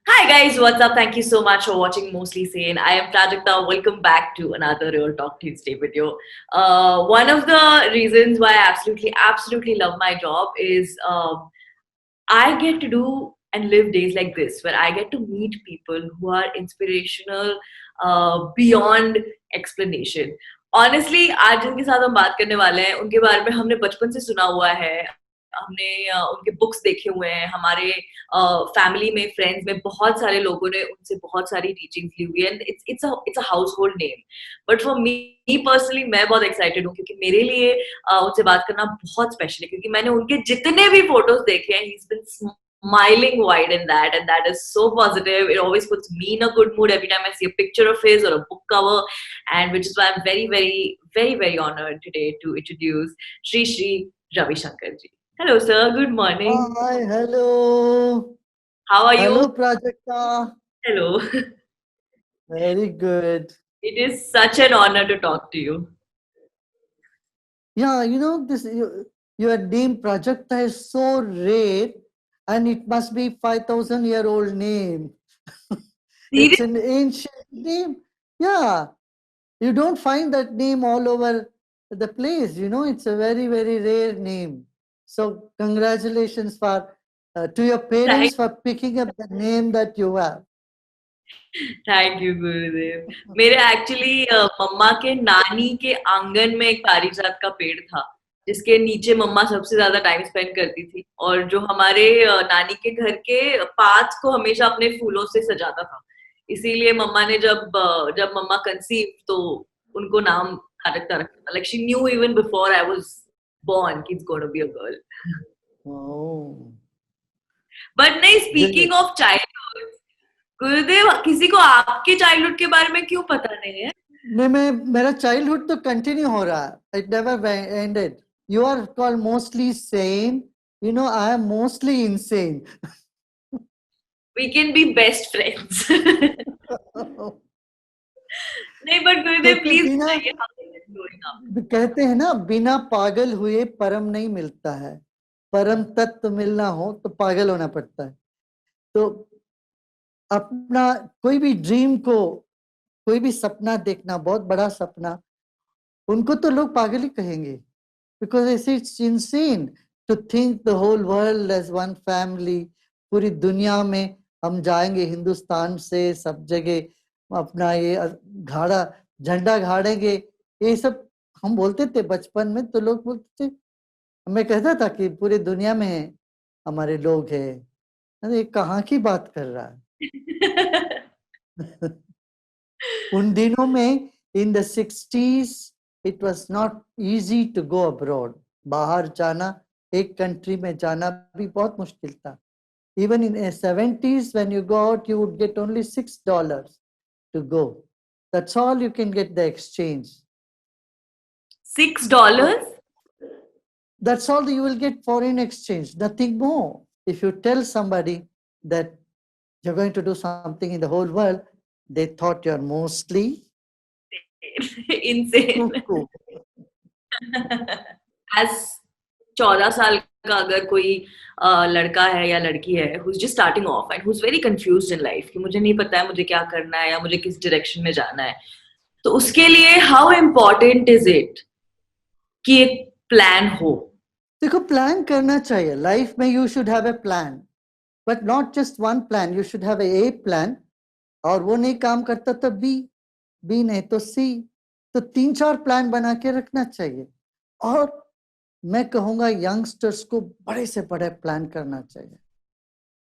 Hi guys, what's up? Thank you so much for watching Mostly Sane. I am Prajakta. Welcome back to another Real Talk Tuesday video. One of the reasons why I absolutely love my job is I get to do and live days like this where I get to meet people who are inspirational beyond explanation. Honestly, आज जिनके साथ हम बात करने वाले हैं उनके बारे में हमने बचपन से सुना हुआ है, हमने उनके बुक्स देखे हुए हैं, हमारे फैमिली में, फ्रेंड्स में बहुत सारे लोगों ने उनसे बहुत सारी टीचिंग्स ली हुई है and it's a household name. But for me personally मैं बहुत एक्साइटेड हूँ क्योंकि मेरे लिए उनसे बात करना बहुत स्पेशल है क्योंकि मैंने उनके जितने भी फोटोज देखे हैं, he is been smiling wide in that, and that is so positive. It always puts me in a good mood every time I see a picture of his or a book cover, and which is why I'm very honored today to introduce Shri Ravi Shankar ji. Hello sir, good morning. Hi, hello. How are you? Hello, Prajakta. Hello. Very good. It is such an honor to talk to you. Yeah, your name Prajakta is so rare, and it must be 5,000-year-old name. It's Seriously? an ancient name. Yeah, you don't find that name all over the place. It's a very, very rare name. So congratulations to your Thank parents for picking up the name that you have. Thank you गुरुदेव। मेरे actually मम्मा के नानी के आंगन में एक पारिजात का पेड़ था जिसके नीचे मम्मा सबसे ज्यादा टाइम स्पेंड करती थी और जो हमारे नानी के घर के पाथ को हमेशा अपने फूलों से सजाता था। इसीलिए मम्मा ने जब मम्मा कंसीव तो उनको नाम तारक रखा था। Like she knew even before I was born कि it's going to be a girl। Oh, but नहीं, great. स्पीकिंग ऑफ चाइल्डहुड, गुरुदेव किसी को आपके चाइल्डहुड के बारे में क्यों पता नहीं है? मैं मेरा चाइल्डहुड तो कंटिन्यू हो रहा है. It never ended. You are called mostly sane. I am mostly insane. We can be best friends। नहीं, बट गुरुदेव क्योंकि प्लीज बिना बताइए how is it growing up? कहते हैं ना, बिना पागल हुए परम नहीं मिलता है. परम तत्व मिलना हो तो पागल होना पड़ता है. तो अपना कोई भी ड्रीम को, कोई भी सपना देखना, बहुत बड़ा सपना, उनको तो लोग पागल ही कहेंगे. Because it's insane to think the whole world as one family. पूरी दुनिया में हम जाएंगे, हिंदुस्तान से सब जगह अपना ये घाड़ा झंडा गाड़ेंगे. ये सब हम बोलते थे बचपन में, तो लोग बोलते थे, मैं कहता था कि पूरी दुनिया में हमारे लोग हैं. अरे कहाँ की बात कर रहा है. उन दिनों में in the 60s it was not easy to go abroad. बाहर जाना, एक कंट्री में जाना भी बहुत मुश्किल था. Even in the 70s, when you go out, you would get only $6 to go. That's all you can get the exchange. So $6? that's all you will get foreign exchange, nothing more. If you tell somebody that you're going to do something in the whole world, they thought you're mostly insane। cuckoo. Age 14 साल का अगर कोई लड़का है या लड़की है who's just starting off and who's very confused in life कि मुझे नहीं पता है मुझे क्या करना है या मुझे किस डायरेक्शन में जाना है, तो उसके लिए हाउ इम्पोर्टेंट इज इट कि एक प्लान हो? देखो, प्लान करना चाहिए. लाइफ में you should have a plan, but not just one plan. You should have a plan. और वो नहीं काम करता तो बी, बी नहीं तो सी. तो 3-4 प्लान बना के रखना चाहिए. और मैं कहूंगा यंगस्टर्स को बड़े से बड़े प्लान करना चाहिए.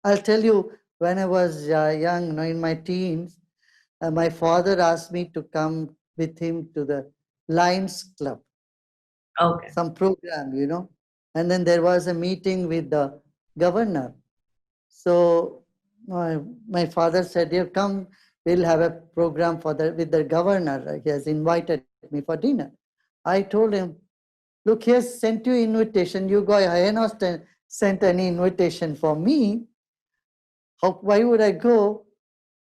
I'll tell you, when I was young, in my teens, my father asked me to come with him to the Lions Club, okay. some program. And then there was a meeting with the governor. So my father said, "You come, we'll have a program with the governor. He has invited me for dinner." I told him, "Look, he has sent you invitation. You go, I have not sent any invitation for me. Why would I go?"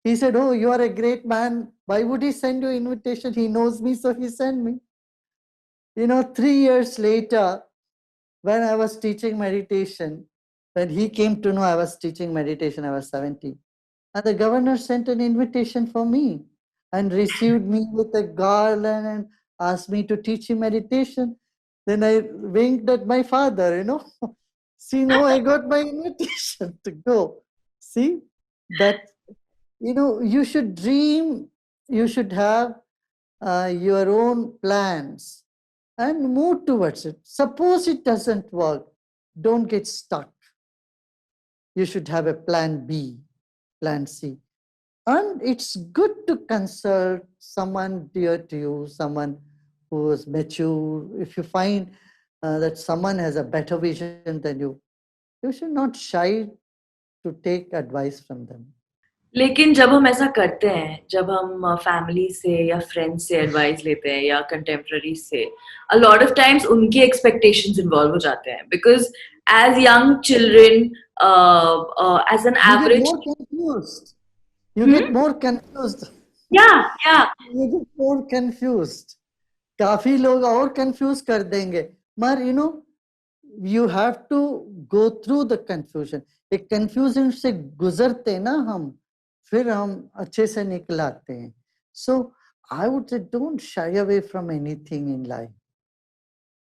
He said, "Oh, you are a great man. Why would he send you invitation? He knows me, so he sent me." 3 years later, when I was teaching meditation, when he came to know I was teaching meditation, I was 70. And the governor sent an invitation for me and received me with a garland and asked me to teach him meditation. Then I winked at my father, See, no, I got my invitation to go. See, that, you should dream, you should have your own plans and move towards it. Suppose it doesn't work, don't get stuck. You should have a plan B, plan C. And it's good to consult someone dear to you, someone who is mature. If you find that someone has a better vision than you should not shy to take advice from them. लेकिन जब हम ऐसा करते हैं, जब हम family से या फ्रेंड्स से एडवाइस लेते हैं या कंटेम्पररी से, अ लॉट ऑफ टाइम्स उनके एक्सपेक्टेशंस इन्वॉल्व हो जाते हैं, because as young children, as an average, you get more confused. You get more confused. काफी लोग और confuse कर देंगे, मगर you have to go through the confusion. एक confusion से गुजरते ना हम, फिर हम अच्छे से निकल आते हैं. So I would say don't shy away from anything in life.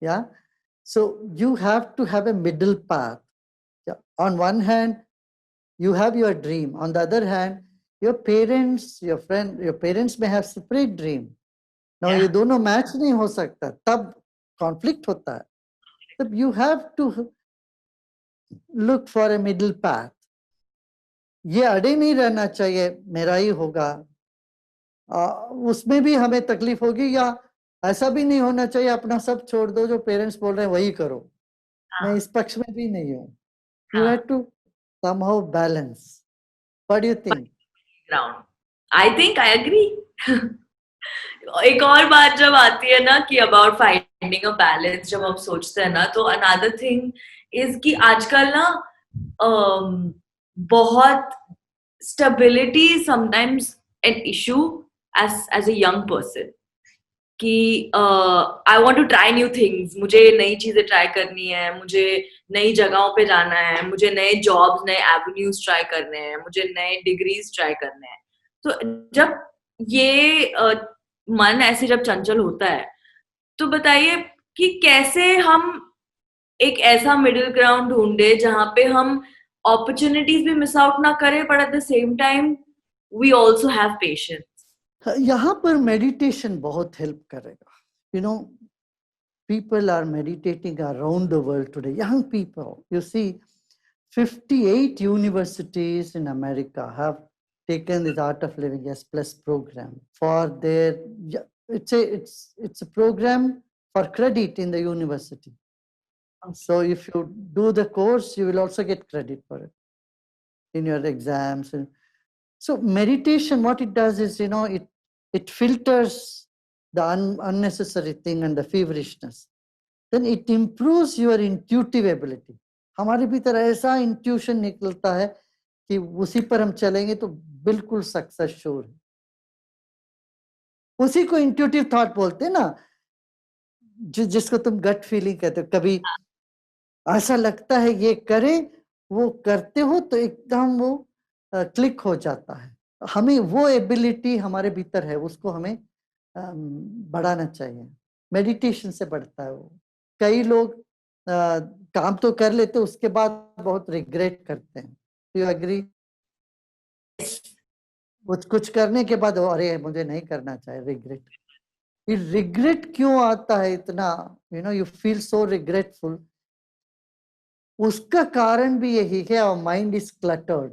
Yeah. So you have to have a middle path. Yeah. On one hand, you have your dream. On the other hand, your parents, your parents may have separate dream. Now, ये दोनों match नहीं हो सकता, तब conflict होता है. तब you have to look for a middle path. ये अड़े नहीं रहना चाहिए, मेरा ही होगा. उसमें भी हमें तकलीफ होगी, या ऐसा भी नहीं होना चाहिए अपना सब छोड़ दो, जो पेरेंट्स बोल रहे हैं वही करो. मैं इस पक्ष में भी नहीं हूँ. You have to somehow balance. What do you think? I think I agree. एक और बात जब आती है ना कि अबाउट फाइंडिंग अ बैलेंस, जब हम सोचते हैं ना, तो अनदर थिंग इज कि आजकल ना बहुत stability sometimes an issue as a young person, कि I want to try new things, मुझे नई चीजें ट्राई करनी है, मुझे नई जगहों पे जाना है, मुझे नए जॉब्स, नए एवेन्यूज ट्राई करने हैं, मुझे नए डिग्रीज ट्राई करने हैं. तो जब ये मन ऐसे जब चंचल होता है, तो बताइए कि कैसे हम एक ऐसा मिडिल ग्राउंड ढूंढे जहां पे हम अपॉर्चुनिटीज भी मिस आउट ना करें, but at the same time we also have patience. यहाँ पर मेडिटेशन बहुत हेल्प करेगा. People are meditating around the world today. Young people, you see, 58 universities in America have taken this Art of Living S Plus program for their. It's a program for credit in the university. So if you do the course, you will also get credit for it in your exams. And so meditation, what it does is, it filters the unnecessary thing and the feverishness. Then it improves your intuitive ability. हमारे भीतर ऐसा intuition निकलता है कि उसी पर हम चलेंगे तो बिल्कुल सक्सेस श्योर है. उसी को intuitive thought बोलते हैं ना, जिसको तुम gut feeling कहते हो. कभी ऐसा लगता है ये करे, वो करते हो तो एकदम वो क्लिक हो जाता है. हमें वो एबिलिटी हमारे भीतर है, उसको हमें बढ़ाना चाहिए. मेडिटेशन से बढ़ता है वो. कई लोग काम तो कर लेते, उसके बाद बहुत रिग्रेट करते हैं. You agree? कुछ करने के बाद अरे मुझे नहीं करना चाहिए, रिग्रेट. ये रिग्रेट क्यों आता है इतना? You feel so regretful. उसका कारण भी यही है, our mind is cluttered.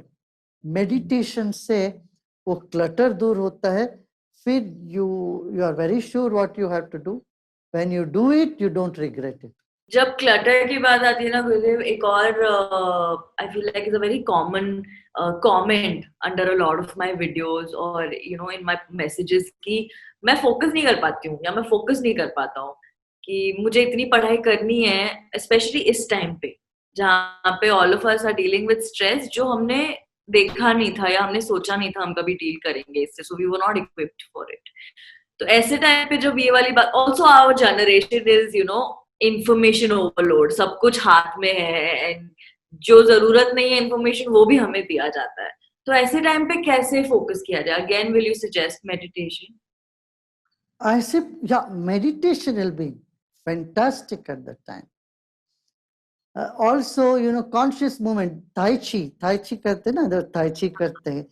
Meditation से वो क्लटर दूर होता है. फिर you are very sure what you have to do. When you do it, you don't regret it. जब क्लटर की बात आती है ना गुरुदेव, एक और I feel like is a very common comment under a lot of my videos और in my messages कि मैं फोकस नहीं कर पाती हूँ या मैं फोकस नहीं कर पाता हूँ, कि मुझे इतनी पढ़ाई करनी है, स्पेशली इस टाइम पे जहाँ पे all of us are dealing with stress, जो हमने देखा नहीं था या हमने सोचा नहीं था हम कभी डील करेंगे इससे. So we were not equipped for it. तो ऐसे टाइम पे जब ये वाली बात, also our generation is information overload, सब कुछ हाथ में है, एंड जो जरूरत नहीं है इंफॉर्मेशन वो भी हमें दिया जाता है. तो ऐसे टाइम पे कैसे फोकस किया जाए? Again will you suggest meditation? I say, yeah, meditation will be fantastic at that time. Also, you know, conscious movement, Tai Chi करते हैं ना, अगर Tai Chi करते हैं,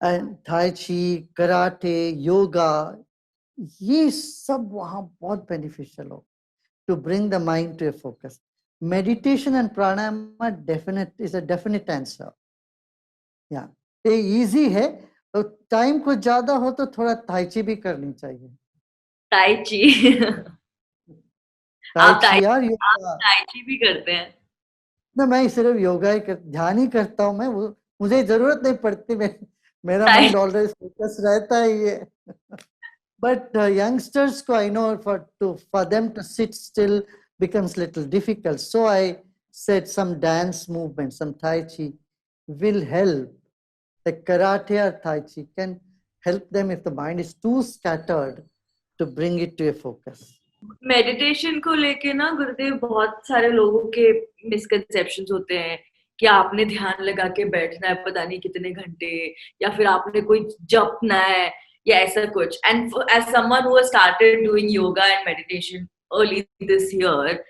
and Tai Chi, Karate, Yoga, ये सब वहाँ बहुत beneficial हो to bring the mind to a focus. Meditation and pranayama is a definite answer. Yeah, ये easy है, तो टाइम को ज्यादा हो तो थोड़ा Tai Chi भी करनी चाहिए. Tai Chi. Tai आप Chi Tai यार, आप योगा. Tai Chi भी करते हैं? ना, मैं सिर्फ योगा ही ध्यान ही करता हूँ. मैं वो, मुझे जरूरत नहीं पड़ती. मेरा Tai माइंड ऑलवेज फोकस रहता ही है. बट यंगस्टर्स को I know for them to sit still becomes little difficult. So I said some dance movement, some Tai Chi will help. The karate or Tai Chi can help them if the mind is too scattered to bring it to a focus. Meditation को लेके ना गुरुदेव, बहुत सारे लोगों के misconceptions होते हैं कि आपने ध्यान लगा के बैठना है पता नहीं कितने घंटे, या फिर आपने कोई जपना है या ऐसा कुछ. And as someone who started doing yoga and meditation early this year,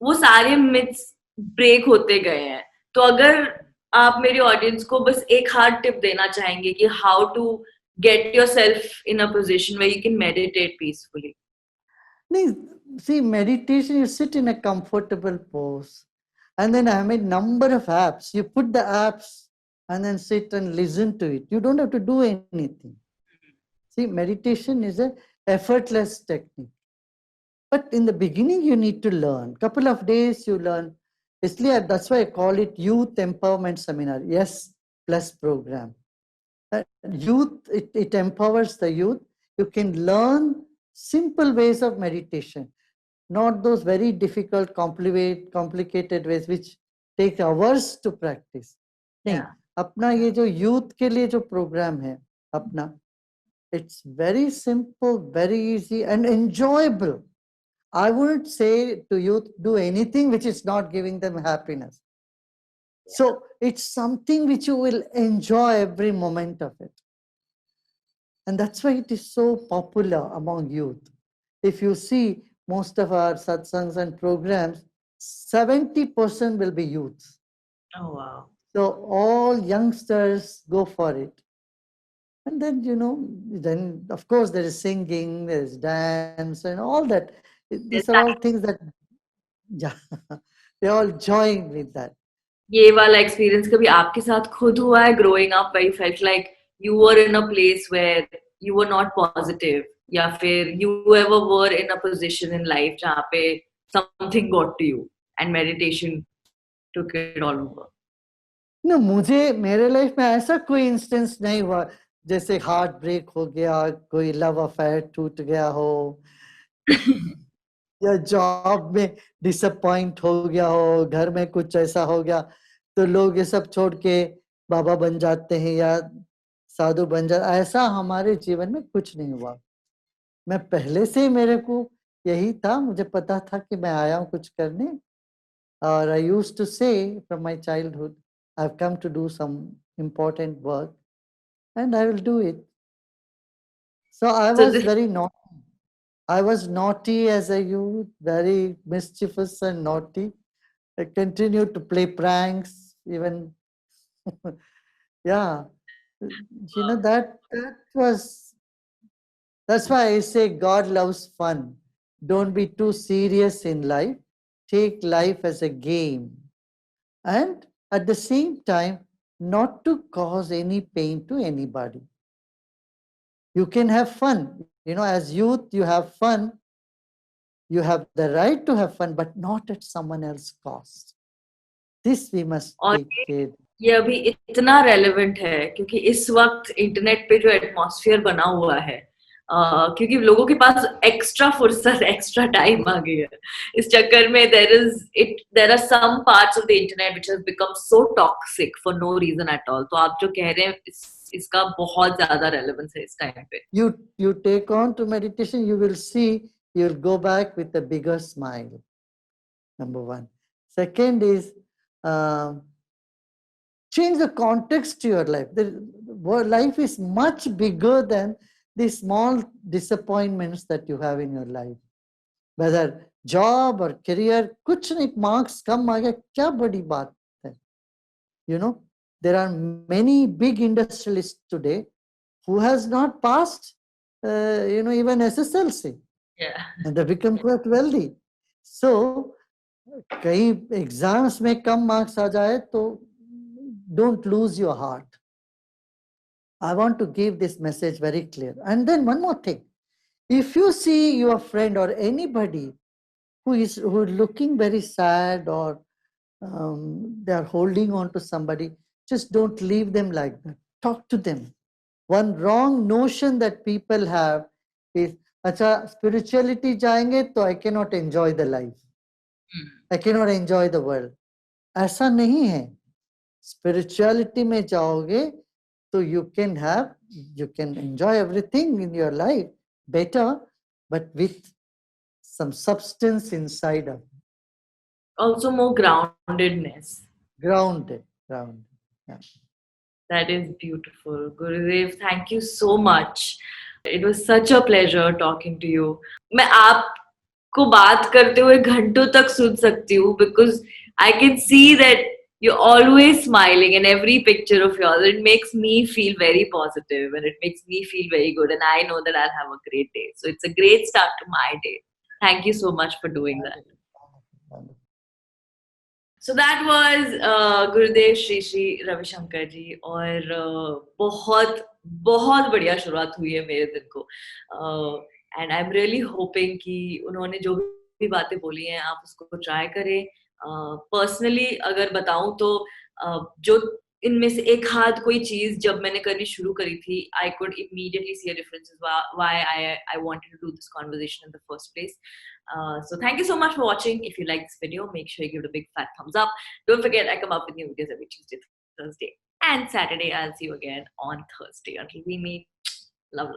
वो सारे मिथ्स ब्रेक होते गए हैं. तो अगर आप मेरी ऑडियंस को बस एक हार्ड टिप देना चाहेंगे कि how to get yourself in a position where you can meditate peacefully. See, meditation, you sit in a comfortable pose. And then I made number of apps. You put the apps and then sit and listen to it. You don't have to do anything. See, meditation is a effortless technique. But in the beginning, you need to learn. Couple of days you learn. That's why I call it Youth Empowerment Seminar. Yes, plus program. Youth, it empowers the youth. You can learn simple ways of meditation, not those very difficult, complicated ways which take hours to practice. नहीं, अपना ये जो youth के लिए जो program है अपना, it's very simple, very easy and enjoyable. I wouldn't say to youth do anything which is not giving them happiness. So it's something which you will enjoy every moment of it. And that's why it is so popular among youth. If you see most of our satsangs and programs, 70% will be youth. Oh, wow. So all youngsters go for it. And then, you know, then of course there is singing, there is dance and all that. These are all things that, yeah, they all join with that. ये वाला experience कभी आपके साथ खुद हुआ है growing up, where you felt like you were in a place where you were not positive, या फिर you ever were in a position in life जहाँ पे something got to you and meditation took it all over? ना, मुझे मेरे life में ऐसा कोई इंस्टेंस नहीं हुआ जैसे हार्ट ब्रेक हो गया, कोई लव अफेयर टूट गया हो या जॉब में डिसअपॉइंट हो गया हो, घर में कुछ ऐसा हो गया तो लोग ये सब छोड़ के बाबा बन जाते हैं या साधु बन जाते. ऐसा हमारे जीवन में कुछ नहीं हुआ. मैं पहले से ही, मेरे को यही था, मुझे पता था कि मैं आया हूँ कुछ करने. और I used to say from my childhood, I've come to do some important work and I will do it. So I So was this, very naughty. I was naughty as a youth, very mischievous and naughty. I continued to play pranks, even. Yeah, you know, that's why I say God loves fun. Don't be too serious in life. Take life as a game. And at the same time, not to cause any pain to anybody. You can have fun. You know, as youth, you have fun. You have the right to have fun, but not at someone else's cost. This we must और take care. ये अभी इतना relevant है क्योंकि इस वक्त internet पे जो एटमॉस्फेयर बना हुआ है, क्योंकि लोगों के पास एक्स्ट्रा फुर्सत, एक्स्ट्रा टाइम आ गई है, इस चक्कर में there are some parts of the internet which has become so toxic for no reason at all. तो आप जो कह रहे हैं इसका बहुत ज्यादा रेलेवेंस है इस टाइम पे. You take on to meditation, you will see, you'll go back with a bigger smile. Number one. Second is change the context to your life. Life is much bigger than the small disappointments that you have in your life. Whether job or career, कुछ नहीं, marks कम आ गया, क्या बड़ी बात है? You know, there are many big industrialists today who has not passed, even SSLC. Yeah. And they become quite wealthy. So, कहीं exams में कम marks आ जाए तो don't lose your heart. I want to give this message very clear. And then one more thing. If you see your friend or anybody who is looking very sad, or they are holding on to somebody, just don't leave them like that. Talk to them. One wrong notion that people have is, अच्छा spirituality जाएंगे तो I cannot enjoy the life. I cannot enjoy the world. ऐसा नहीं है. Spirituality में जाओगे तो you can enjoy everything in your life better, but with some substance inside of it. Also more groundedness. Grounded. Yeah. That is beautiful. Gurudev, thank you so much. It was such a pleasure talking to you. मैं आपको बात करते हुए घंटों तक सुन सकती हूँ, because I can see that you're always smiling in every picture of yours. It makes me feel very positive and it makes me feel very good, and I know that I'll have a great day. So it's a great start to my day. Thank you so much for doing that. So that was गुरुदेव श्री श्री रविशंकर जी, और बहुत बहुत बढ़िया शुरुआत हुई है मेरे दिन को, and I am really hoping कि उन्होंने जो भी बातें बोली हैं आप उसको ट्राई करें. पर्सनली अगर बताऊं तो जो इनमें से एक हाथ कोई चीज जब मैंने करनी शुरू करी थी, I could immediately see a difference, why I wanted to do this conversation in the first place. So thank you so much for watching. If you like this video, make sure you give it a big fat thumbs up. Don't forget, I come up with new videos every Tuesday, Thursday, and Saturday. I'll see you again on Thursday. Until we meet, love.